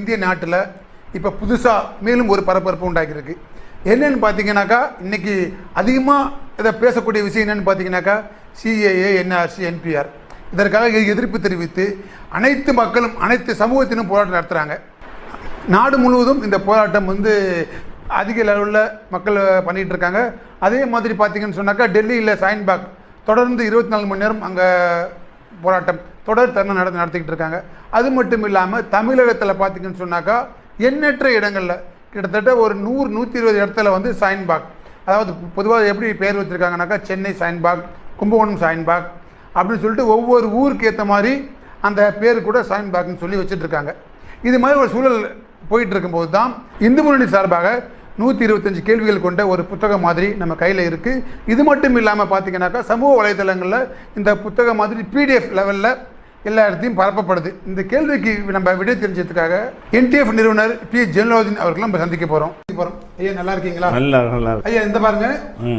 இந்திய நாட்டில் இப்போ புதுசாக மேலும் ஒரு பரபரப்பு உண்டாகிருக்கு. என்னென்னு பார்த்தீங்கன்னாக்கா, இன்றைக்கி அதிகமாக இதை பேசக்கூடிய விஷயம் என்னென்னு பார்த்தீங்கன்னாக்கா, சிஏஏ, என்ஆர்சி, என்பிஆர் இதற்காக எதிர்ப்பு தெரிவித்து அனைத்து மக்களும் அனைத்து சமூகத்திலும் போராட்டம் நடத்துகிறாங்க. நாடு முழுவதும் இந்த போராட்டம் அதிக லெவலில் மக்கள் பண்ணிகிட்டு இருக்காங்க. அதே மாதிரி பார்த்தீங்கன்னு சொன்னாக்கா, டெல்லியில் ஷாஹீன்பாக் தொடர்ந்து 24 மணி நேரம் அங்கே போராட்டம் தொடர் தருணை நடத்திக்கிட்டு இருக்காங்க. அது மட்டும் இல்லாமல் தமிழகத்தில் பார்த்தீங்கன்னு சொன்னாக்கா, எண்ணற்ற இடங்களில் கிட்டத்தட்ட ஒரு 100-120 இடத்துல ஷாஹீன்பாக், அதாவது பொதுவாக எப்படி பேர் வச்சுருக்காங்கனாக்கா, சென்னை ஷாஹீன்பாக், கும்பகோணம் ஷாஹீன்பாக் அப்படின்னு சொல்லிட்டு ஒவ்வொரு ஊருக்கு ஏற்ற மாதிரி அந்த பேர் கூட ஷாஹீன்பாக்னு சொல்லி வச்சுட்ருக்காங்க. இது மாதிரி ஒரு சூழல் போயிட்டு இருக்கும்போது தான் இந்து முன்னணி சார்பாக 125 கேள்விகள் கொண்ட ஒரு புத்தகம் மாதிரி நம்ம கையில் இருக்குது. இது மட்டும் இல்லாமல் பார்த்தீங்கன்னாக்கா, சமூக வலைதளங்களில் இந்த புத்தகம் மாதிரி PDF லெவலில் எல்லா இடத்தையும் பரப்பப்படுது. இந்த கேள்விக்கு நம்ம விடை தெரிஞ்சதுக்காக NTF நிறுவனர் P. ஜெயலலிதா அவர்கள் நம்ம சந்திக்க போகிறோம். ஐயா, நல்லா இருக்கீங்களா? நல்லா. ஐயா, இந்த பாருங்க,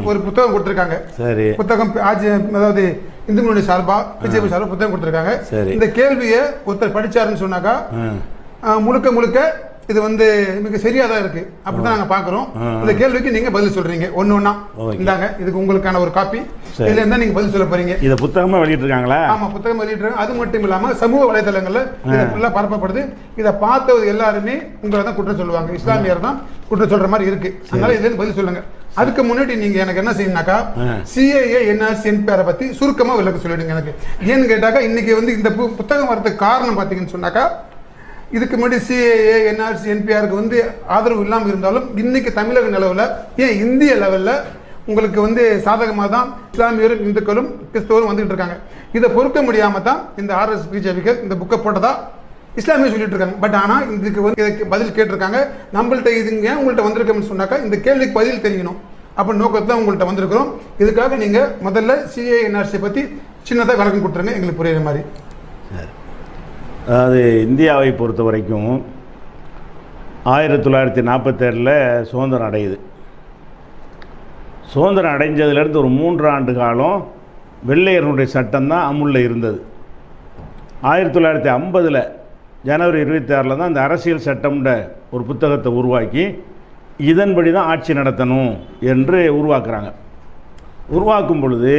ஒரு புத்தகம் கொடுத்துருக்காங்க. சரி. புத்தகம் அதாவது இந்து முன்னணி சார்பா, பிஜேபி சார்பா புத்தகம் கொடுத்துருக்காங்க. இந்த கேள்வியை ஒருத்தர் படிச்சாருன்னு சொன்னாக்கா, முழுக்க இது மிக சரியா தான் இருக்கு. அப்படிதான் நாங்க பாக்குறோம். இந்த கேள்விக்கு நீங்க பதில் சொல்றீங்க ஒன்னு ஒன்னா. இந்தாங்க, இதுக்கு உங்களுக்கான ஒரு காப்பி. இதுல இருந்தா நீங்க பதில் சொல்ல போறீங்க. இத புத்தகமா வெளியிட்டு இருக்காங்களா? ஆமா, புத்தகம் வெளியிட்டு. அது மட்டும் இல்லாம சமூக வலைதளங்கள்ல இது ஃபுல்லா பரப்பப்படுது. இத பார்த்தது எல்லாருமே உங்களை தான் குற்றம் சொல்லுவாங்க. இஸ்லாமியர் தான் குற்றம் சொல்ற மாதிரி இருக்கு. அதனால இதுல பதில் சொல்லுங்க. அதுக்கு முன்னாடி நீங்க எனக்கு என்ன செய்யணும்னாக்கா, சிஏஏ, என்ஆர்சி, என்பிஆர் பத்தி சுருக்கமா விளக்க சொல்லிடுங்க எனக்கு. ஏன்னு கேட்டாக்கா, இன்னைக்கு இந்த புத்தகம் வரதுக்கு காரணம் பாத்தீங்கன்னு சொன்னாக்கா, இதுக்கு முன்னாடி சிஏஏ, என்ஆர்சி, என்பிஆருக்கு ஆதரவு இல்லாமல் இருந்தாலும் இன்னைக்கு தமிழக நிலவில், ஏன் இந்திய லெவலில் உங்களுக்கு சாதகமாக தான் இஸ்லாமியரும் இந்துக்களும் கிறிஸ்தவரும் வந்துகிட்டு இருக்காங்க. இதை பொறுக்க முடியாமல் தான் இந்த RS பிஜேபிகள் இந்த புக்கை போட்டதா இஸ்லாமியர் சொல்லிட்டு இருக்காங்க. பட் ஆனால் இதுக்கு இதுக்கு பதில் கேட்டிருக்காங்க. நம்மள்ட்ட இதுங்க உங்கள்கிட்ட வந்திருக்கோம்னு சொன்னாக்கா, இந்த கேள்விக்கு பதில் தெரியணும் அப்படின்னு நோக்கத்தை தான் உங்கள்கிட்ட வந்திருக்கிறோம். இதுக்காக நீங்கள் முதல்ல சிஏஏ, என்ஆர்சி பற்றி சின்னதாக விளக்கம் கொடுத்துருங்க, எங்களுக்கு புரியுற மாதிரி. அதாவது இந்தியாவை பொறுத்த வரைக்கும் 1947 சுதந்திரம் அடையுது. சுதந்திரம் அடைஞ்சதுலேருந்து ஒரு 3 ஆண்டு காலம் வெள்ளையர்களுடைய சட்டம் தான் அமுலில் இருந்தது. 1950 ஜனவரி 26 தான் இந்த அரசியல் சட்டம்ன்ற ஒரு புத்தகத்தை உருவாக்கி இதன்படி தான் ஆட்சி நடத்தணும் என்று உருவாக்குறாங்க. உருவாக்கும் பொழுது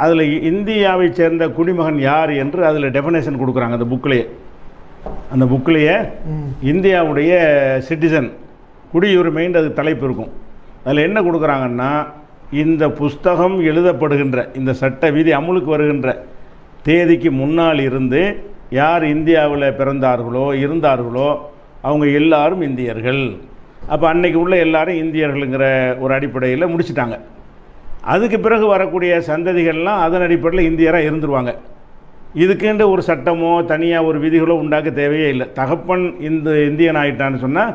அதில் இந்தியாவை சேர்ந்த குடிமகன் யார் என்று அதில் டெஃபினேஷன் கொடுக்குறாங்க. அந்த புக்கிலேயே இந்தியாவுடைய சிட்டிசன், குடியுரிமைன்ற அது தலைப்பு இருக்கும். அதில் என்ன கொடுக்குறாங்கன்னா, இந்த புஸ்தகம் எழுதப்படுகின்ற இந்த சட்ட விதி அமுலுக்கு வருகின்ற தேதிக்கு முன்னால் இருந்து யார் இந்தியாவில் இருந்தார்களோ அவங்க எல்லாரும் இந்தியர்கள். அப்போ அன்னைக்கு உள்ள எல்லாரும் இந்தியர்களுங்கிற ஒரு அடிப்படையில் முடிச்சிட்டாங்க. அதுக்கு பிறகு வரக்கூடிய சந்ததிகள்லாம் அதன் அடிப்படையில் இந்தியராக இருந்துருவாங்க. இதுக்குன்ற ஒரு சட்டமோ தனியாக ஒரு விதிகளோ உண்டாக்க தேவையே இல்லை. தகப்பன் இந்தியன் ஆகிட்டான்னு சொன்னால்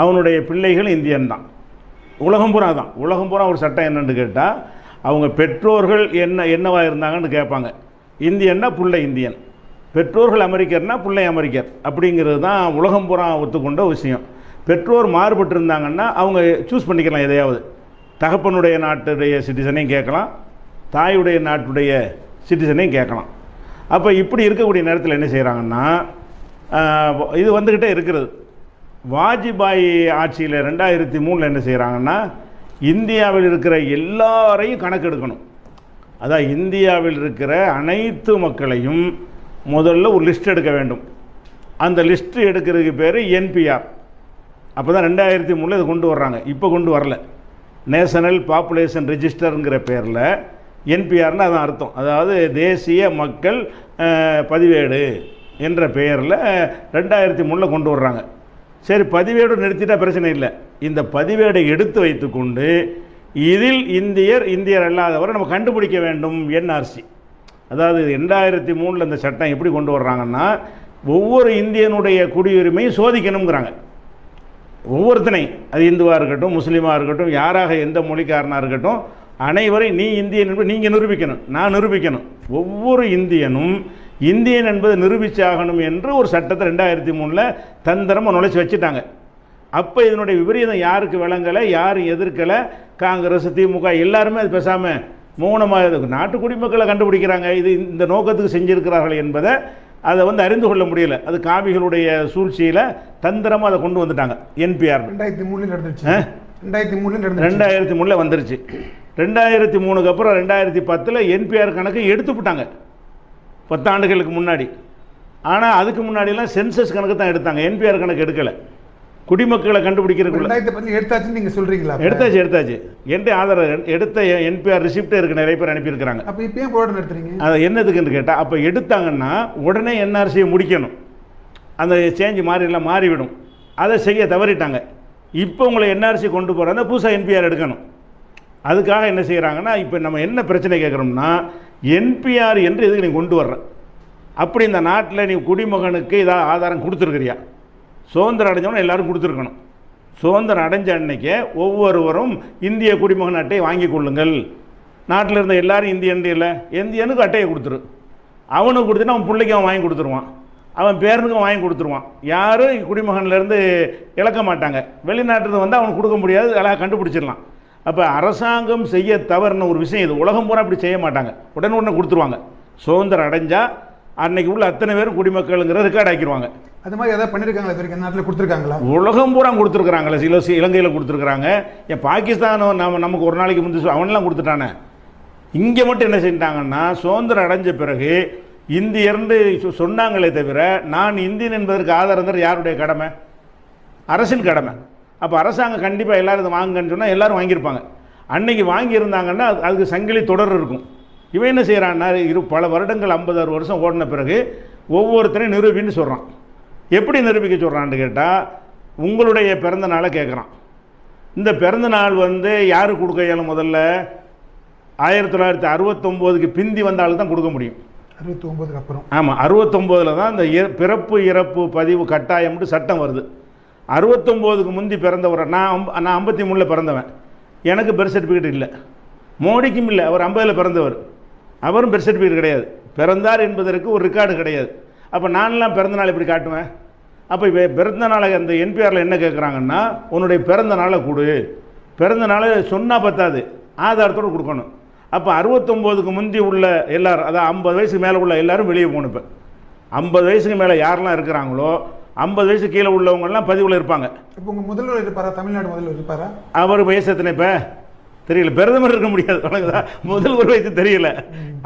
அவனுடைய பிள்ளைகள் இந்தியன் தான். உலகம் பூரா ஒரு சட்டம் என்னென்னு கேட்டால், அவங்க பெற்றோர்கள் என்னவாக இருந்தாங்கன்னு கேட்பாங்க. இந்தியன்னா பிள்ளை இந்தியன், பெற்றோர்கள் அமெரிக்கர்னா பிள்ளை அமெரிக்கர். அப்படிங்கிறது தான் உலகம் பூரா ஒத்துக்கொண்ட விஷயம். பெற்றோர் மாறுபட்டு இருந்தாங்கன்னா அவங்க சூஸ் பண்ணிக்கலாம். எதையாவது தகப்பனுடைய நாட்டுடைய சிட்டிசனையும் கேட்கலாம், தாயுடைய நாட்டுடைய சிட்டிசனையும் கேட்கலாம். அப்போ இப்படி இருக்கக்கூடிய நேரத்தில் என்ன செய்கிறாங்கன்னா, இது வந்துக்கிட்டே இருக்கிறது. வாஜ்பாய் ஆட்சியில் 2003 என்ன செய்கிறாங்கன்னா, இந்தியாவில் இருக்கிற எல்லாரையும் கணக்கெடுக்கணும். அதான் இந்தியாவில் இருக்கிற அனைத்து மக்களையும் முதல்ல ஒரு லிஸ்ட் எடுக்க வேண்டும். அந்த லிஸ்ட்டு எடுக்கிறதுக்கு பேர் NPR. அப்போ தான் 2003 இது கொண்டு வர்றாங்க. இப்போ கொண்டு வரல. நேஷனல் பாப்புலேஷன் ரெஜிஸ்டருங்கிற பேரில் NPRனு அதான் அர்த்தம். அதாவது தேசிய மக்கள் பதிவேடு என்ற பெயரில் 2003 கொண்டு வர்றாங்க. சரி, பதிவேடு நிறுத்திட்டால் பிரச்சனை இல்லை. இந்த பதிவேடை எடுத்து வைத்து கொண்டு இதில் இந்தியர் அல்லாதவரை நம்ம கண்டுபிடிக்க வேண்டும். NRC, அதாவது 2003 இந்த சட்டம் எப்படி கொண்டு வர்றாங்கன்னா, ஒவ்வொரு இந்தியனுடைய குடியுரிமையும் சோதிக்கணுங்கிறாங்க. ஒவ்வொருத்தனையும், அது இந்துவாக இருக்கட்டும், முஸ்லீமாக இருக்கட்டும், யாராக எந்த மொழிக்காரனாக இருக்கட்டும், அனைவரையும் நீ இந்தியன் என்பது நீங்கள் நிரூபிக்கணும், நான் நிரூபிக்கணும். ஒவ்வொரு இந்தியனும் இந்தியன் என்பதை நிரூபிச்சாகணும் என்று ஒரு சட்டத்தை 2003 தந்திரமாக நுழைச்சி வச்சுட்டாங்க. அப்போ இதனுடைய விபரீதம் யாருக்கு விளங்கலை, யாரும் எதிர்க்கலை. காங்கிரஸ், திமுக எல்லாருமே அது பேசாமல் மௌனமாக நாட்டு குடிமக்களை கண்டுபிடிக்கிறாங்க. இது இந்த நோக்கத்துக்கு செஞ்சிருக்கிறார்கள் என்பதை அதை வந்து அறிந்து கொள்ள முடியல. அது காவிகளுடைய சூழ்ச்சியில் தந்திரமாக அதை கொண்டு வந்துட்டாங்க. என்பிஆர் 2003 நடந்துச்சு. 2003 வந்துருச்சு. 2003க்கு அப்புறம் 2010 என்பிஆர் கணக்கு எடுத்துவிட்டாங்க 10 ஆண்டுகளுக்கு முன்னாடி. ஆனால் அதுக்கு முன்னாடிலாம் சென்சஸ் கணக்கு தான் எடுத்தாங்க, என்பிஆர் கணக்கு எடுக்கலை. குடிமக்களை கண்டுபிடிக்கிறதுக்குள்ள 2010 எடுத்தாச்சுன்னு நீங்கள் சொல்கிறீங்களா? எடுத்தாச்சு. என்கிட்ட ஆதாரம் எடுத்த என்பிஆர் ரிசிப்டே இருக்குது, நிறைய பேர் அனுப்பியிருக்கிறாங்க. அப்போ இப்போ ஏன் போராட்டம் நடத்துறீங்க? அதை என்னதுக்குன்னு கேட்டால், அப்போ எடுத்தாங்கன்னா உடனே என்ஆர்சியை முடிக்கணும், அந்த சேஞ்சு மாறிவிடும். அதை செய்ய தவறிட்டாங்க. இப்போ உங்களை என்ஆர்சி கொண்டு போகிறாங்க, புதுசாக என்பிஆர் எடுக்கணும். அதுக்காக என்ன செய்கிறாங்கன்னா, இப்போ நம்ம என்ன பிரச்சனை கேட்குறோம்னா, என்பிஆர் என்று எதுக்கு நீ கொண்டு வர்ற? அப்படி இந்த நாட்டில் நீ குடிமகனுக்கு இதாக ஆதாரம் கொடுத்துருக்குறியா? சுதந்திரம் அடைஞ்சவன எல்லாரும் கொடுத்துருக்கணும். சுதந்திரம் அடைஞ்ச அன்னைக்கே ஒவ்வொருவரும் இந்திய குடிமகன் அட்டையை வாங்கி கொள்ளுங்கள். நாட்டில் இருந்த எல்லாரும் இந்தியனுக்கு அட்டையை கொடுத்துரு. அவனுக்கு கொடுத்துட்டு அவன் பிள்ளைக்கு அவன் வாங்கி கொடுத்துருவான், அவன் பேரனுக்கும் வாங்கி கொடுத்துருவான். யாரும் குடிமகன்லேருந்து இழக்க மாட்டாங்க. வெளிநாட்டில் வந்து அவனுக்கு கொடுக்க முடியாது, அழகாக கண்டுபிடிச்சிடலாம். அப்போ அரசாங்கம் செய்ய தவறுன ஒரு விஷயம் இது. உலகம் பூரா அப்படி செய்ய மாட்டாங்க, உடனே கொடுத்துருவாங்க. சுதந்திரம் அடைஞ்சால் அன்னைக்கு உள்ள அத்தனை பேரும் குடிமக்கள்ங்கிற ரெக்கார்ட் ஆக்கிடுவாங்க. அது மாதிரி எதாவது பண்ணியிருக்காங்களா? இது வரைக்கும் நாட்டில் கொடுத்துருக்காங்களா? உலகம் பூரா கொடுத்துருக்குறாங்களே. சில இலங்கையில் கொடுத்துருக்குறாங்க. ஏன் பாகிஸ்தான் நமக்கு ஒரு நாளைக்கு முந்தி அவனெலாம் கொடுத்துட்டானே. இங்கே மட்டும் என்ன செஞ்சிட்டாங்கன்னா, சுதந்திரம் அடைஞ்ச பிறகு இந்தியர்னு சொன்னாங்களே தவிர, நான் இந்தியன் என்பதற்கு ஆதாரம் தர யாருடைய கடமை? அரசின் கடமை. அப்போ அரசாங்கம் கண்டிப்பாக எல்லோரும் இதை வாங்குங்கன்னு சொன்னால் எல்லோரும் வாங்கியிருப்பாங்க. அன்னைக்கு வாங்கியிருந்தாங்கன்னா அதுக்கு சங்கிலி தொடர் இருக்கும். இவன் என்ன செய்கிறான்னா, பல வருடங்கள் 50-60 வருஷம் ஓடின பிறகு ஒவ்வொருத்தரையும் நிரூபின்னு சொல்கிறான். எப்படி நிரூபிக்க சொல்கிறான்னு கேட்டால், உங்களுடைய பிறந்த நாளை கேட்குறான். இந்த பிறந்த நாள் வந்து யாருக்கு கொடுக்க இயலும்? முதல்ல 1969க்கு பிந்தி வந்தாலும் தான் கொடுக்க முடியும். 69க்கு அப்புறம். ஆமாம், 69ல் தான் இந்த பிறப்பு இறப்பு பதிவு கட்டாயம்னு சட்டம் வருது. 69க்கு முந்தி பிறந்தவர். நான் 53ல் பிறந்தவன், எனக்கு பர்த் சர்டிஃபிகேட் இல்லை. மோடிக்கும் இல்லை, அவர் 50ல் பிறந்தவர், அவரும் பர்த் சர்டிஃபிகேட் கிடையாது. பிறந்தார் என்பதற்கு ஒரு ரெக்கார்டு கிடையாது. அப்போ நான்லாம் பிறந்த நாள் எப்படி காட்டுவேன்? அப்போ இப்போ பிறந்த நாளை அந்த என்பிஆரில் என்ன கேட்குறாங்கன்னா, உன்னுடைய பிறந்த நாளை கொடு. பிறந்த நாளை சொன்னால் பத்தாது, ஆதாரத்தோடு கொடுக்கணும். அப்போ 69க்கு முந்தி உள்ள எல்லோரும், அதான் 50 வயசுக்கு மேலே உள்ள எல்லோரும் வெளியே போகணும். இப்போ 50 வயசுக்கு மேலே யாரெல்லாம் இருக்கிறாங்களோ, 50 வயசு கீழே உள்ளவங்கெல்லாம் பதிவில் இருப்பாங்க. இப்போ உங்கள் முதல்வர் இருப்பாரா? தமிழ்நாடு முதல்வர் இருப்பாரா? அவர் வயசு எத்தனை? இப்போ தெரியல. பிரதமர் இருக்க முடியாது, வணங்குதா? முதல்வர் வயசு தெரியல.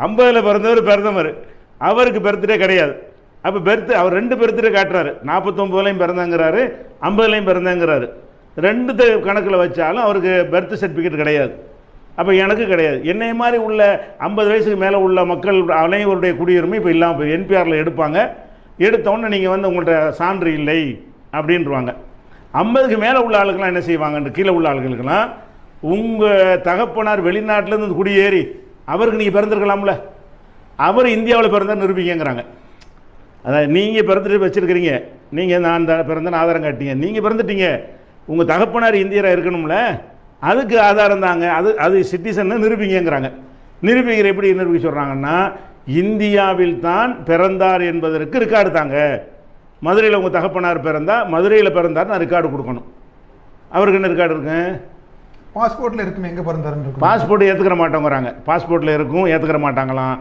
50ல் பிறந்தவர் பிரதமர், அவருக்கு பர்த்டே கிடையாது. அப்போ அவர் 2 பர்த்டே காட்டுறாரு. 49லையும் பிறந்தாங்கிறாரு, 50லையும் பிறந்தாங்கிறாரு. 2 கணக்கில் வச்சாலும் அவருக்கு பர்த் சர்டிஃபிகேட் கிடையாது. அப்போ எனக்கு கிடையாது. என்னை மாதிரி உள்ள 50 வயசுக்கு மேலே உள்ள மக்கள் அனைவருடைய குடியுரிமை இப்போ இல்லாமல் என்பிஆரில் எடுப்பாங்க. எடுத்தோன்னே நீங்கள் வந்து உங்கள்கிட்ட சான்று இல்லை அப்படின்வாங்க. 50க்கு மேலே உள்ள ஆளுக்கெல்லாம் என்ன செய்வாங்கன்னு, கீழே உள்ள ஆளுகளுக்கெல்லாம், உங்கள் தகப்பனார் வெளிநாட்டிலேருந்து குடியேறி அவருக்கு நீங்கள் பிறந்திருக்கலாம்ல, அவர் இந்தியாவில் பிறந்தார் நிரூபிக்கங்கிறாங்க. அதாவது நீங்கள் பிறந்துட்டு வச்சுருக்கிறீங்க, நீங்கள் நான் பிறந்தேன்னு ஆதாரம் காட்டிங்க, நீங்கள் பிறந்துட்டீங்க, உங்கள் தகப்பனார் இந்தியராக இருக்கணும்ல, அதுக்கு ஆதாரம் தாங்க, அது சிட்டிசன்னு நிரூபிங்கிறாங்க. நிரூபிக்கிற எப்படி நிரூபிக்க சொல்கிறாங்கன்னா, இந்தியாவில் தான் பிறந்தார் என்பதற்கு ரெக்கார்டு தாங்க. மதுரையில் உங்கள் தகப்பனார் பிறந்தால் மதுரையில் பிறந்தார் நான் ரெக்கார்டு கொடுக்கணும். அவருக்கு என்ன ரெக்கார்டு இருக்கு? பாஸ்போர்ட்டில் இருக்கும், எங்கே பிறந்தாருன்னு. பாஸ்போர்ட் ஏற்றுக்கிற மாட்டோங்கிறாங்க. பாஸ்போர்ட்டில் இருக்கும், ஏற்றுக்கிற மாட்டாங்களாம்.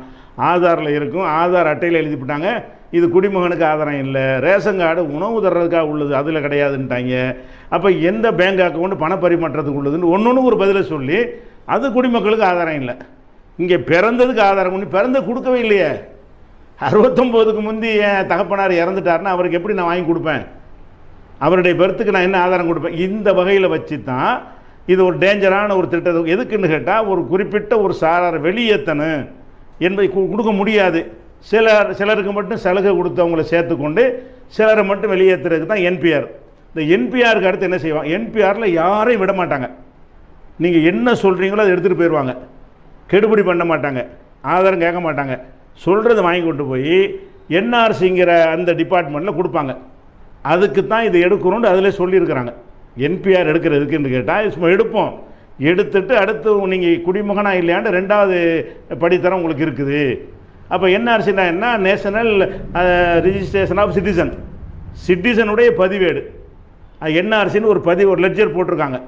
ஆதாரில் இருக்கும், ஆதார் அட்டையில் எழுதிவிட்டாங்க. இது குடிமகனுக்கு ஆதாரம் இல்லை, ரேஷன் கார்டு உணவு தர்றதுக்காக உள்ளது, அதில் கிடையாதுன்ட்டாங்க. அப்போ எந்த பேங்க் அக்கௌண்ட் பண பரிமாற்றத்துக்கு உள்ளதுன்னு ஒன்று ஒரு பதிலை சொல்லி அது குடிமக்களுக்கு ஆதாரம் இல்லை. இங்கே பிறந்ததுக்கு ஆதாரம் பண்ணி பிறந்த கொடுக்கவே இல்லையே. 69க்கு முந்தி என் தகப்பனார் இறந்துட்டாருன்னா அவருக்கு எப்படி நான் வாங்கி கொடுப்பேன்? அவருடைய பர்த்துக்கு நான் என்ன ஆதாரம் கொடுப்பேன்? இந்த வகையில் வச்சு தான் இது ஒரு டேஞ்சரான ஒரு திட்டம். எதுக்குன்னு கேட்டால், ஒரு குறிப்பிட்ட ஒரு சாராரை வெளியேற்றணும் என்பதை கொடுக்க முடியாது. சிலருக்கு மட்டும் சலுகை கொடுத்தவங்களை சேர்த்துக்கொண்டு சிலரை மட்டும் வெளியேற்றுறதுக்கு தான் என்பிஆர். இந்த என்பிஆருக்கு அடுத்து என்ன செய்வாங்க? என்பிஆரில் யாரையும் விட மாட்டாங்க. நீங்கள் என்ன சொல்கிறீங்களோ அதை எடுத்துகிட்டு போயிடுவாங்க. கெடுபிடி பண்ண மாட்டாங்க, ஆதாரம் கேட்க மாட்டாங்க. சொல்கிறத வாங்கி கொண்டு போய் என்ஆர்சிங்கிற அந்த டிபார்ட்மெண்ட்டில் கொடுப்பாங்க. அதுக்கு தான் இதை எடுக்கணும்னு அதில் சொல்லியிருக்கிறாங்க. என்பிஆர் எடுக்கிறதுக்குன்னு கேட்டால் சும்மா எடுப்போம், எடுத்துட்டு அடுத்து நீங்கள் குடிமகனாக இல்லையாண்டு 2வது படித்தரம் உங்களுக்கு இருக்குது. அப்போ என்ஆர்சினா என்ன? நேஷனல் ரிஜிஸ்ட்ரேஷன் ஆஃப் சிட்டிசன், சிட்டிசனுடைய பதிவேடு. என்ஆர்சின்னு ஒரு ஒரு லெட்ஜர் போட்டிருக்காங்க.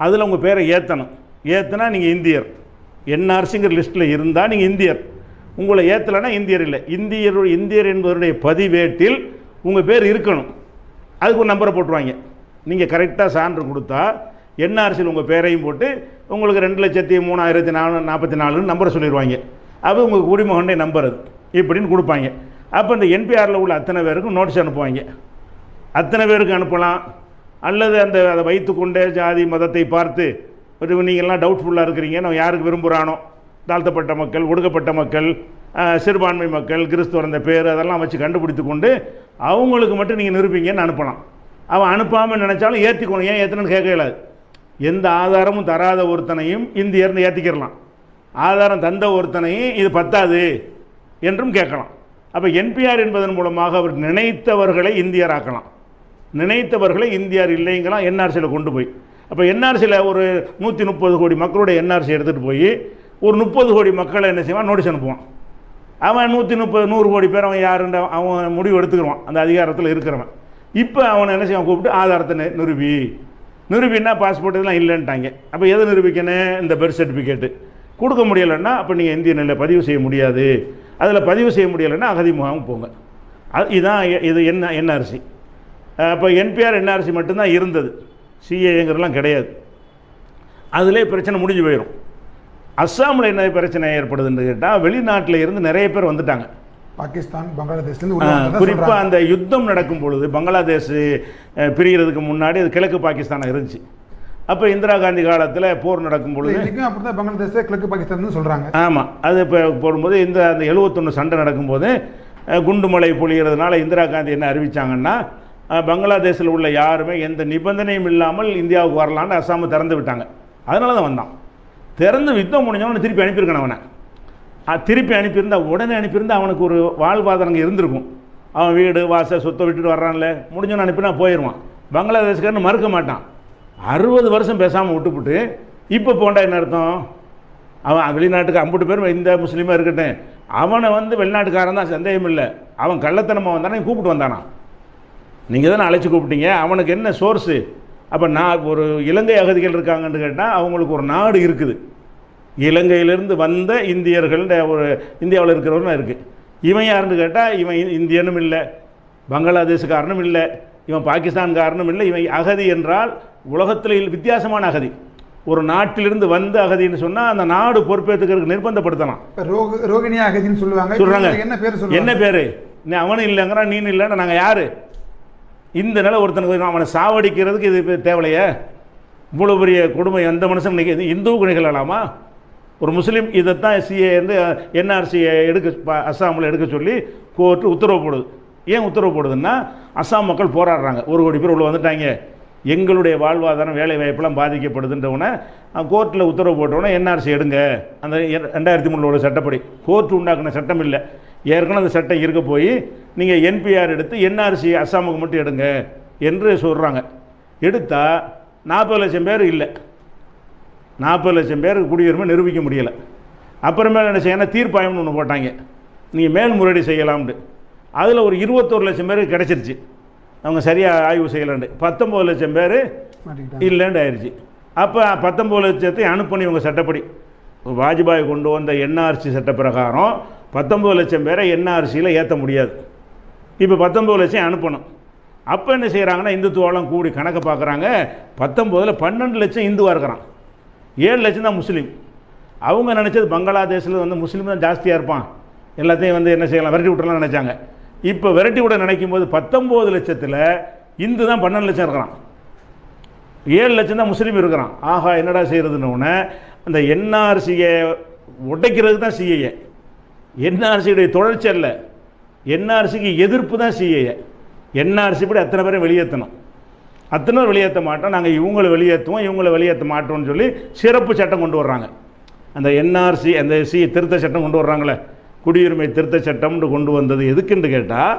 அதில் உங்கள் பேரை ஏற்றணும். ஏற்றினா நீங்கள் இந்தியர். என்ஆர்சிங்கிற லிஸ்ட்டில் இருந்தால் நீங்கள் இந்தியர். உங்களை ஏற்றலைன்னா இந்தியர் இல்லை. இந்தியர் என்பவருடைய பதிவேட்டில் உங்கள் பேர் இருக்கணும். அதுக்கு ஒரு நம்பரை போட்டுருவாங்க. நீங்கள் கரெக்டாக சான்று கொடுத்தா என்ஆர்சியில் உங்கள் பேரையும் போட்டு உங்களுக்கு 2,03,444 நம்பரை சொல்லிடுவாங்க. அது உங்கள் குடிமகனுடைய நம்பர் அது இப்படின்னு கொடுப்பாங்க. அப்போ இந்த என்பிஆரில் உள்ள அத்தனை பேருக்கும் நோட்டீஸ் அனுப்புவாங்க. அத்தனை பேருக்கு அனுப்பலாம். அல்லது அதை வைத்துக்கொண்டே ஜாதி மதத்தை பார்த்து நீங்கள்லாம் டவுட்ஃபுல்லாக இருக்கிறீங்க, நான் யாருக்கு விரும்புகிறானோ தாழ்த்தப்பட்ட மக்கள், ஒடுக்கப்பட்ட மக்கள், சிறுபான்மை மக்கள், கிறிஸ்துவர் அந்த பேர் அதெல்லாம் வச்சு கண்டுபிடித்து கொண்டு அவங்களுக்கு மட்டும் நீங்கள் நிரூபிங்கன்னு அனுப்பலாம். அவன் அனுப்பாமல் நினச்சாலும் ஏற்றிக்கணும். ஏன் ஏற்றணும்னு கேட்க இயலாது. எந்த ஆதாரமும் தராத ஒருத்தனையும் இந்தியர்னு ஏற்றிக்கிறலாம். ஆதாரம் தந்த ஒருத்தனையும் இது பத்தாது என்றும் கேட்கலாம். அப்போ என்பிஆர் என்பதன் மூலமாக அவர் நினைத்தவர்களை இந்தியராக்கலாம். நினைத்தவர்களை இந்தியர் இல்லைங்கலாம் என்ஆர்சியில் கொண்டு போய். அப்போ என்ஆர்சியில் ஒரு 130 கோடி மக்களுடைய என்ஆர்சி எடுத்துகிட்டு போய் ஒரு 30 கோடி மக்களை என்ன செய்வான், நோட்டீஸ் அனுப்புவான். அவன் 100 கோடி பேர் அவன் யாருன்ற அவன் முடிவு எடுத்துக்கிடுவான், அந்த அதிகாரத்தில் இருக்கிறவன். இப்போ அவனை என்ன செய்வான், கூப்பிட்டு ஆதாரத்தை நிரூபின்னா பாஸ்போர்ட் இதெல்லாம் இல்லைன்ட்டாங்க. அப்போ எதை நிரூபிக்கணும், இந்த பர்த் சர்டிஃபிகேட்டு கொடுக்க முடியலைன்னா அப்போ நீங்கள் இந்திய நிலையில் பதிவு செய்ய முடியாது. அதில் பதிவு செய்ய முடியலைன்னா அகதி முகாம் போங்க. இதுதான் இது என்ஆர்சி. அப்போ என்பிஆர் என்ஆர்சி மட்டும்தான் இருந்தது, சிஏங்கிறதுலாம் கிடையாது. அதிலே பிரச்சனை முடிஞ்சு போயிடும். அஸ்ஸாமில் என்ன பிரச்சனை ஏற்படுதுன்னு கேட்டால் வெளிநாட்டில் இருந்து நிறைய பேர் வந்துட்டாங்க. பாகிஸ்தான், பங்களாதேஷ்லேருந்து குறிப்பாக அந்த யுத்தம் நடக்கும் பொழுது பங்களாதேஷ் பிரிகிறதுக்கு முன்னாடி அது கிழக்கு பாகிஸ்தானாக இருந்துச்சு. அப்போ இந்திரா காந்தி காலத்தில் போர் நடக்கும் பொழுது அப்படி தான் பங்களாதேஷ் கிழக்கு பாகிஸ்தான் சொல்கிறாங்க. ஆமாம், அது இப்போ போடும்போது அந்த 71 சண்டை நடக்கும்போது குண்டுமலை பொழிகிறதுனால இந்திரா காந்தி என்ன அறிவித்தாங்கன்னா, பங்களாதேஷில் உள்ள யாருமே எந்த நிபந்தனையும் இல்லாமல் இந்தியாவுக்கு வரலான்னு அஸ்ஸாமை திறந்து விட்டாங்க. அதனால தான் வந்தான். திறந்து யுத்தம் முடிஞ்சவனை திருப்பி அனுப்பியிருக்கணும். அவனை திருப்பி அனுப்பியிருந்தா, உடனே அனுப்பியிருந்தா அவனுக்கு ஒரு வாழ்வாதாரம் இருந்திருக்கும். அவன் வீடு வாசல் சொத்தை விட்டுட்டு வர்றான்ல, முடிஞ்சவனை அனுப்பினா போயிடுவான். பங்களாதேஷ்காரன்னு மறுக்க மாட்டான். 60 வருஷம் பேசாமல் விட்டுப்புட்டு இப்போ போண்டா என்ன அர்த்தம், அவன் வெளிநாட்டுக்கு 50 பேர் இந்த முஸ்லீமாக இருக்கட்டும், அவனை வெளிநாட்டுக்காரன் தான், சந்தேகம் இல்லை. அவன் கள்ளத்தனமாக வந்தானே கூப்பிட்டு வந்தானா, நீங்கள் தானே அழைச்சி கூப்பிட்டீங்க, அவனுக்கு என்ன சோர்ஸு? அப்போ நான் ஒரு இலங்கை அகதிகள் இருக்காங்கன்னு கேட்டால் அவங்களுக்கு ஒரு நாடு இருக்குது. இலங்கையிலிருந்து வந்த இந்தியர்கள் ஒரு இந்தியாவில் இருக்கிறவரும் இருக்குது. இவன் யாருன்னு கேட்டால் இவன் இந்தியனும் இல்லை, பங்களாதேஷுக்காரனும் இல்லை, இவன் பாகிஸ்தான்காரனும் இல்லை. இவன் அகதி என்றால் உலகத்தில் வித்தியாசமான அகதி. ஒரு நாட்டிலிருந்து வந்து அகதின்னு சொன்னால் அந்த நாடு பொறுப்பேற்றுக்கிறதுக்கு நிர்பந்தப்படுத்தலாம். ரோகிணியா அகதின்னு சொல்லுவாங்க. என்ன பேர், அவனும் இல்லைங்கிறான், நீனும் இல்லைன்னா நாங்கள் யார்? இந்த நிலை ஒருத்தனுக்கு அவனை சாவடிக்கிறதுக்கு இது தேவையில்லையே. இவ்வளோ பெரிய கொடுமை எந்த மனுஷன் இன்னைக்கு இந்துவுக்கு நிகழலாமா? ஒரு முஸ்லீம் இதைத்தான் சிஏ என்ஆர்சியை அஸ்ஸாமில் எடுக்க சொல்லி கோர்ட்டு உத்தரவு போடுது. ஏன் உத்தரவு போடுதுன்னா, அஸ்ஸாம் மக்கள் போராடுறாங்க. 1 கோடி பேர் உள்ள வந்துட்டாங்க, எங்களுடைய வாழ்வாதாரம் வேலை வாய்ப்பெல்லாம் பாதிக்கப்படுதுன்றவுடனே கோர்ட்டில் உத்தரவு போட்டவுடனே என்ஆர்சி எடுங்க. அந்த 2003 உள்ள சட்டப்படி, கோர்ட்டு உண்டாக்குன சட்டம் இல்லை, ஏற்கனவே அந்த சட்டம் இருக்க போய் நீங்கள் என்பிஆர் எடுத்து என்ஆர்சி அஸ்ஸாமுக்கு மட்டும் எடுங்க என்று சொல்கிறாங்க. எடுத்தால் 40 லட்சம் பேர் இல்லை, 40 லட்சம் பேருக்கு குடியுரிமை நிரூபிக்க முடியலை. அப்புறமேல என்ன செய்யணும், தீர்ப்பாயம்னு ஒன்று போட்டாங்க, நீங்கள் மேல்முறையீடு செய்யலாம்னு. அதில் ஒரு 21 லட்சம் பேருக்கு கிடச்சிருச்சு, அவங்க சரியாக ஆய்வு செய்யலான்ட்டு. 19 லட்சம் பேர் இல்லைன்னு ஆயிடுச்சு. அப்போ 19 லட்சத்தை அனுப்பணும் இவங்க சட்டப்படி. வாஜ்பாய் கொண்டு வந்த என்ஆர்சி சட்ட பிரகாரம் 19 லட்சம் பேரை என்ஆர்சியில் ஏற்ற முடியாது. இப்போ 19 லட்சம் அனுப்பணும். அப்போ என்ன செய்கிறாங்கன்னா, இந்துத்துவெல்லாம் கூடி கணக்கை பார்க்குறாங்க. 19ல் 12 லட்சம் இந்துவாக இருக்கிறான், 7 லட்சம் தான் முஸ்லீம். அவங்க நினச்சது பங்களாதேஷில் முஸ்லீம் தான் ஜாஸ்தியாக இருப்பான், எல்லாத்தையும் என்ன செய்யலாம், விரட்டி விட்டுலாம் நினச்சாங்க. இப்போ விரட்டி விட நினைக்கும் போது 19 லட்சத்தில் இந்து தான் 12 லட்சம் இருக்கிறான், 7 லட்சம் தான் முஸ்லீம் இருக்கிறான். ஆஹா, என்னடா செய்கிறதுன்னு அந்த என்ஆர்சியை உடைக்கிறதுக்கு தான் சிஏஏ. என்ஆர்சியுடைய தொடர்ச்சி அல்ல, என்ஆர்சிக்கு எதிர்ப்பு தான் சிஏஏ. என்ஆர்சி படி அத்தனை பேரை வெளியேற்றணும், அத்தனை பேர் வெளியேற்ற மாட்டோம், நாங்கள் இவங்களை வெளியேற்றுவோம், இவங்களை வெளியேற்ற மாட்டோம்னு சொல்லி சிறப்பு சட்டம் கொண்டு வர்றாங்க. அந்த என்ஆர்சி அந்த திருத்த சட்டம் கொண்டு வர்றாங்களே, குடியுரிமை திருத்த சட்டம்னு கொண்டு வந்தது எதுக்குன்னு கேட்டால்,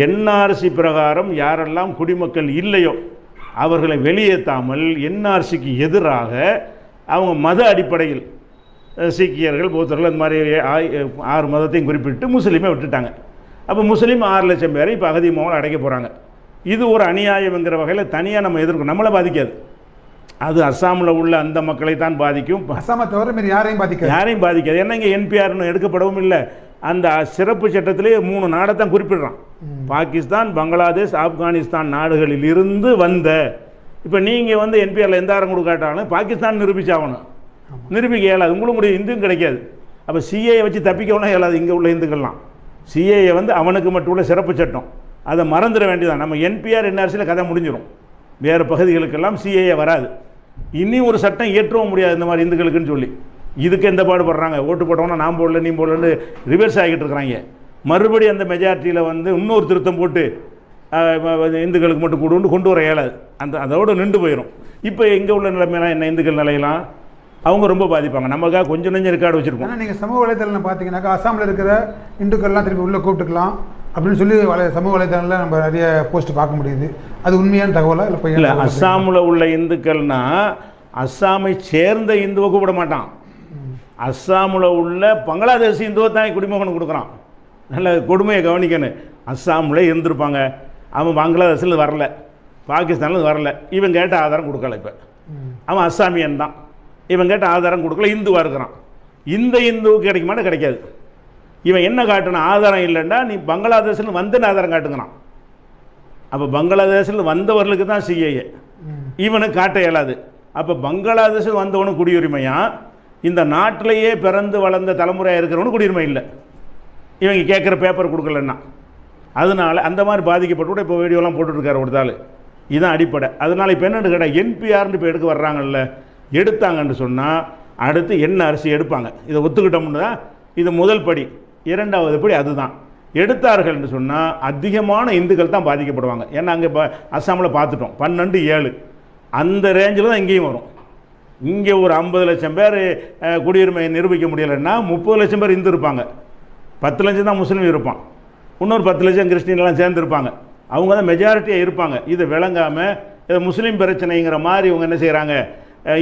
என்ஆர்சி பிரகாரம் யாரெல்லாம் குடிமக்கள் இல்லையோ அவர்களை வெளியேற்றாமல் என்ஆர்சிக்கு எதிராக அவங்க மத அடிப்படையில் சீக்கியர்கள், பௌத்தர்கள், அந்த மாதிரி 6 மதத்தையும் குறிப்பிட்டு முஸ்லீமை விட்டுட்டாங்க. அப்போ முஸ்லீம் 6 லட்சம் பேரை இப்போ அகதி முகாமில் அடைக்க போகிறாங்க. இது ஒரு அநியாயம்ங்கிற வகையில் தனியாக நம்ம எதிர்க்கும், நம்மளை பாதிக்காது. அது அஸ்ஸாமில் உள்ள அந்த மக்களை தான் பாதிக்கும், அஸ்ஸாமை தவிர யாரையும் பாதிக்காது. ஏன்னா இங்கே என்பிஆர்னு எடுக்கப்படவும் இல்லை, அந்த சிறப்பு சட்டத்திலே 3 நாடைத்தான் குறிப்பிடுறான். பாகிஸ்தான், பங்களாதேஷ், ஆப்கானிஸ்தான் நாடுகளில் இருந்து வந்த. இப்போ நீங்கள் வந்து என்பிஆரில் எந்த ஆரம் கொடுக்காட்டாலும் பாகிஸ்தான் நிரூபிச்சாகணும். நிரூபிக்க இயலாது, உங்களுக்கு முடியும், இந்துவும் கிடைக்காது. அப்போ சிஏயை வச்சு தப்பிக்கவும் இயலாது. இங்கே உள்ள இந்துக்கள்லாம் சிஏயை வந்து அவனுக்கு மட்டும் உள்ள சிறப்பு சட்டம், அதை மறந்துட வேண்டியதான். நம்ம என்பிஆர் என்ஆர்சியில் கதை முடிஞ்சிடும். வேறு பகுதிகளுக்கெல்லாம் சிஏஏ வராது. இனி ஒரு சட்டம் இயற்றவும் முடியாது இந்த மாதிரி இந்துக்களுக்குன்னு சொல்லி. இதுக்கு எந்த பாடுபடுறாங்க, ஓட்டு போட்டோம்னா நான் போடல நீ போடலன்னு ரிவர்ஸ் ஆகிட்டு இருக்கிறாங்க. மறுபடியும் அந்த மெஜாரிட்டியில் வந்து இன்னொரு திருத்தம் போட்டு இந்துக்களுக்கு மட்டும் கொண்டு வர இயலாது. அதோடு நின்று போயிடும். இப்போ இங்கே உள்ள நிலைமையெல்லாம் என்ன, இந்துக்கள் நிலையெல்லாம் அவங்க ரொம்ப பாதிப்பாங்க. நமக்காக கொஞ்சம் நெஞ்சம் ரெக்கார்டு வச்சுருக்கோம். ஆனால் நீங்கள் சமூக வலைத்தளம் பார்த்தீங்கன்னாக்கா அசாமில் இருக்கிற இந்துக்கள்லாம் திருப்பி உள்ளே கூப்பிட்டுக்கலாம் அப்படின்னு சொல்லி சமூக வலைத்தளங்களில் நம்ம நிறைய போஸ்ட் பார்க்க முடியுது. அது உண்மையான தகவலா இல்லை? இல்லை, அஸ்ஸாமில் உள்ள இந்துக்கள்னா அஸ்ஸாமை சேர்ந்த இந்துவை கூப்பிட மாட்டான். அஸ்ஸாமில் உள்ள பங்களாதேஷ் இந்துவை தான் குடிமகன் கொடுக்குறான். நல்ல கொடுமையை கவனிக்கணும். அஸ்ஸாமில் இருந்திருப்பாங்க, அவன் பங்களாதேஷில் வரல, பாகிஸ்தானில் வரல, இவன் கேட்ட ஆதாரம் கொடுக்கல. இப்போ அவன் அஸ்ஸாமியன் தான், இவன் கேட்ட ஆதாரம் கொடுக்கல, இந்துவாக இருக்கிறான். இந்த இந்துவுக்கு கிடைக்க மாட்டே கிடைக்காது. இவன் என்ன காட்டணும், ஆதாரம் இல்லைன்னா நீ பங்களாதேஷில் வந்துன்னு ஆதாரம் காட்டுங்கிறான். அப்போ பங்களாதேஷில் வந்தவர்களுக்கு தான் சிஏஏ, இவனுக்கு காட்ட இயலாது. அப்போ பங்களாதேஷில் வந்தவனுக்கு குடியுரிமையா, இந்த நாட்டிலேயே பிறந்து வளர்ந்த தலைமுறையாக இருக்கிறவனுக்கு குடியுரிமை இல்லை. இவங்க கேட்குற பேப்பர் கொடுக்கலன்னா அதனால் அந்த மாதிரி பாதிக்கப்பட்டு கூட இப்போ வீடியோலாம் போட்டுட்ருக்காரு ஒருத்தாள். இதுதான் அடிப்படை. அதனால் இப்போ என்னென்னு கேட்டால் என்பிஆர்னு இப்போ எடுக்க வர்றாங்கல்ல, எடுத்தாங்கன்னு சொன்னால் அடுத்து என்ன அரிசி எடுப்பாங்க. இதை ஒத்துக்கிட்டோம்னு தான் இது முதல் படி. இரண்டாவது படி அதுதான். எடுத்தார்கள்னு சொன்னால் அதிகமான இந்துக்கள் தான் பாதிக்கப்படுவாங்க. ஏன்னா அங்கே இப்போ அஸ்ஸாமில் பார்த்துட்டோம் 12-7 அந்த ரேஞ்சில் தான் இங்கேயும் வரும். இங்கே ஒரு 50 லட்சம் பேர் குடியுரிமையை நிரூபிக்க முடியலைன்னா 30 லட்சம் பேர் இந்து இருப்பாங்க, 10 லட்சம் தான் முஸ்லீம் இருப்பான், இன்னொரு 10 லட்சம் கிறிஸ்டின்லாம் சேர்ந்துருப்பாங்க. அவங்க தான் மெஜாரிட்டியாக இருப்பாங்க. இது விளங்காமல் இதை முஸ்லீம் பிரச்சனைங்கிற மாதிரி இவங்க என்ன செய்கிறாங்க,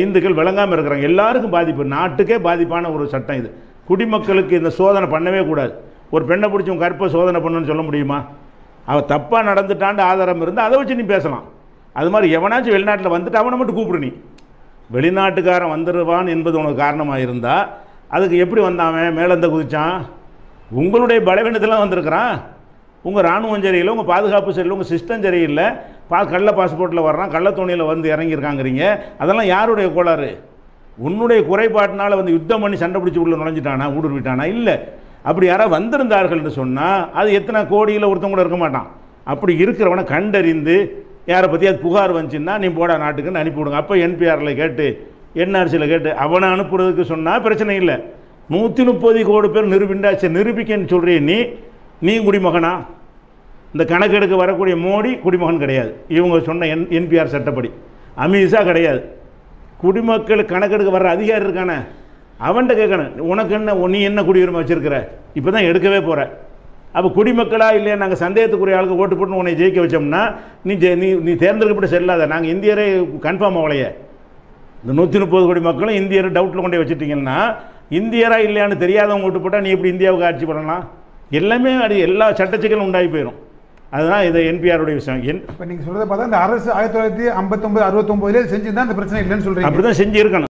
இந்துக்கள் விளங்காமல் இருக்கிறாங்க. எல்லாருக்கும் பாதிப்பு, நாட்டுக்கே பாதிப்பான ஒரு சட்டம் இது. குடிமக்களுக்கு இந்த சோதனை பண்ணவே கூடாது. ஒரு பெண்ணை பிடிச்சி உங்கள் கற்பை சோதனை பண்ணுன்னு சொல்ல முடியுமா? அவள் தப்பாக நடந்துட்டான்னு ஆதாரம் இருந்தால் அதை வச்சு நீ பேசலாம். அது மாதிரி எவனாச்சும் வெளிநாட்டில் வந்துட்டு அவனை மட்டும் கூப்பிடு. நீ வெளிநாட்டுக்காரன் வந்துடுவான் என்பது உனக்கு காரணமாக இருந்தால் அதுக்கு எப்படி வந்தாவன் மேலேந்த குதிச்சான்? உங்களுடைய பலவீனத்தில் வந்திருக்கிறான். உங்கள் இராணுவம் சரியில்லை, உங்கள் பாதுகாப்பு சரியில்லை, உங்கள் சிஸ்டம் சரியில்லை, கள்ள பாஸ்போர்ட்டில் வர்றான், கள்ள துணியில் வந்து இறங்கியிருக்காங்கிறீங்க. அதெல்லாம் யாருடைய கோளாறு? உன்னுடைய குறைபாட்டினால் வந்து யுத்தம் பண்ணி சண்டை பிடிச்சி உள்ள நுழைஞ்சிட்டானா, ஊடுருவிட்டானா? இல்லை. அப்படி யாராவது வந்திருந்தார்கள்னு சொன்னால் அது எத்தனை கோடியில் ஒருத்தன் கூட இருக்க மாட்டான். அப்படி இருக்கிறவனை கண்டறிந்து யாரை பற்றி அது புகார் வந்துச்சுன்னா நீ போடா நாட்டுக்குன்னு அனுப்பிவிடுங்க. அப்போ என்பிஆரில் கேட்டு என்ஆர்சியில் கேட்டு அவனை அனுப்புறதுக்கு சொன்னால் பிரச்சனை இல்லை. 130 கோடி பேர் நிரூபிக்கன்னு சொல்கிறீ நீ குடிமகனா? இந்த கணக்கெடுக்க வரக்கூடிய மோடி குடிமகன் கிடையாது. இவங்க சொன்ன என்பிஆர் சட்டப்படி அமித்ஷா கிடையாது. குடிமக்கள் கணக்கெடுக்க வர்ற அதிகாரி இருக்கானே அவன்கிட்ட கேட்கணும், உனக்கு என்ன, நீ என்ன குடியுரிமை வச்சுருக்கிற? இப்போ தான் எடுக்கவே போகிற. அப்போ குடிமக்களா இல்லையா நாங்கள் சந்தேகத்துக்குரிய ஆளுக்கு ஓட்டு போட்டு உன்னை ஜெயிக்க வச்சோம்னா நீ தேர்ந்தெடுக்கப்பட்ட செல்லாத. நாங்கள் இந்தியரே கன்ஃபார்ம் ஆகலையே. இந்த 130 கோடி மக்களும் இந்தியரை டவுட்டில் கொண்டே வச்சுட்டிங்கன்னா இந்தியரா இல்லையான்னு தெரியாதவங்க ஓட்டு போட்டால் நீ எப்படி இந்தியாவுக்கு ஆட்சி பண்ணலாம்? எல்லாமே எல்லா சட்டச்சிக்கலும் உண்டாகி போயிடும். அதுதான் இது என்பிஆருடைய விஷயம். இப்போ நீங்கள் சொல்கிறத பார்த்தா இந்த அரசு 1959-69 செஞ்சு தான் இந்த பிரச்சனை இல்லைன்னு சொல்கிறீங்க. அப்படி தான் செஞ்சு இருக்கணும்.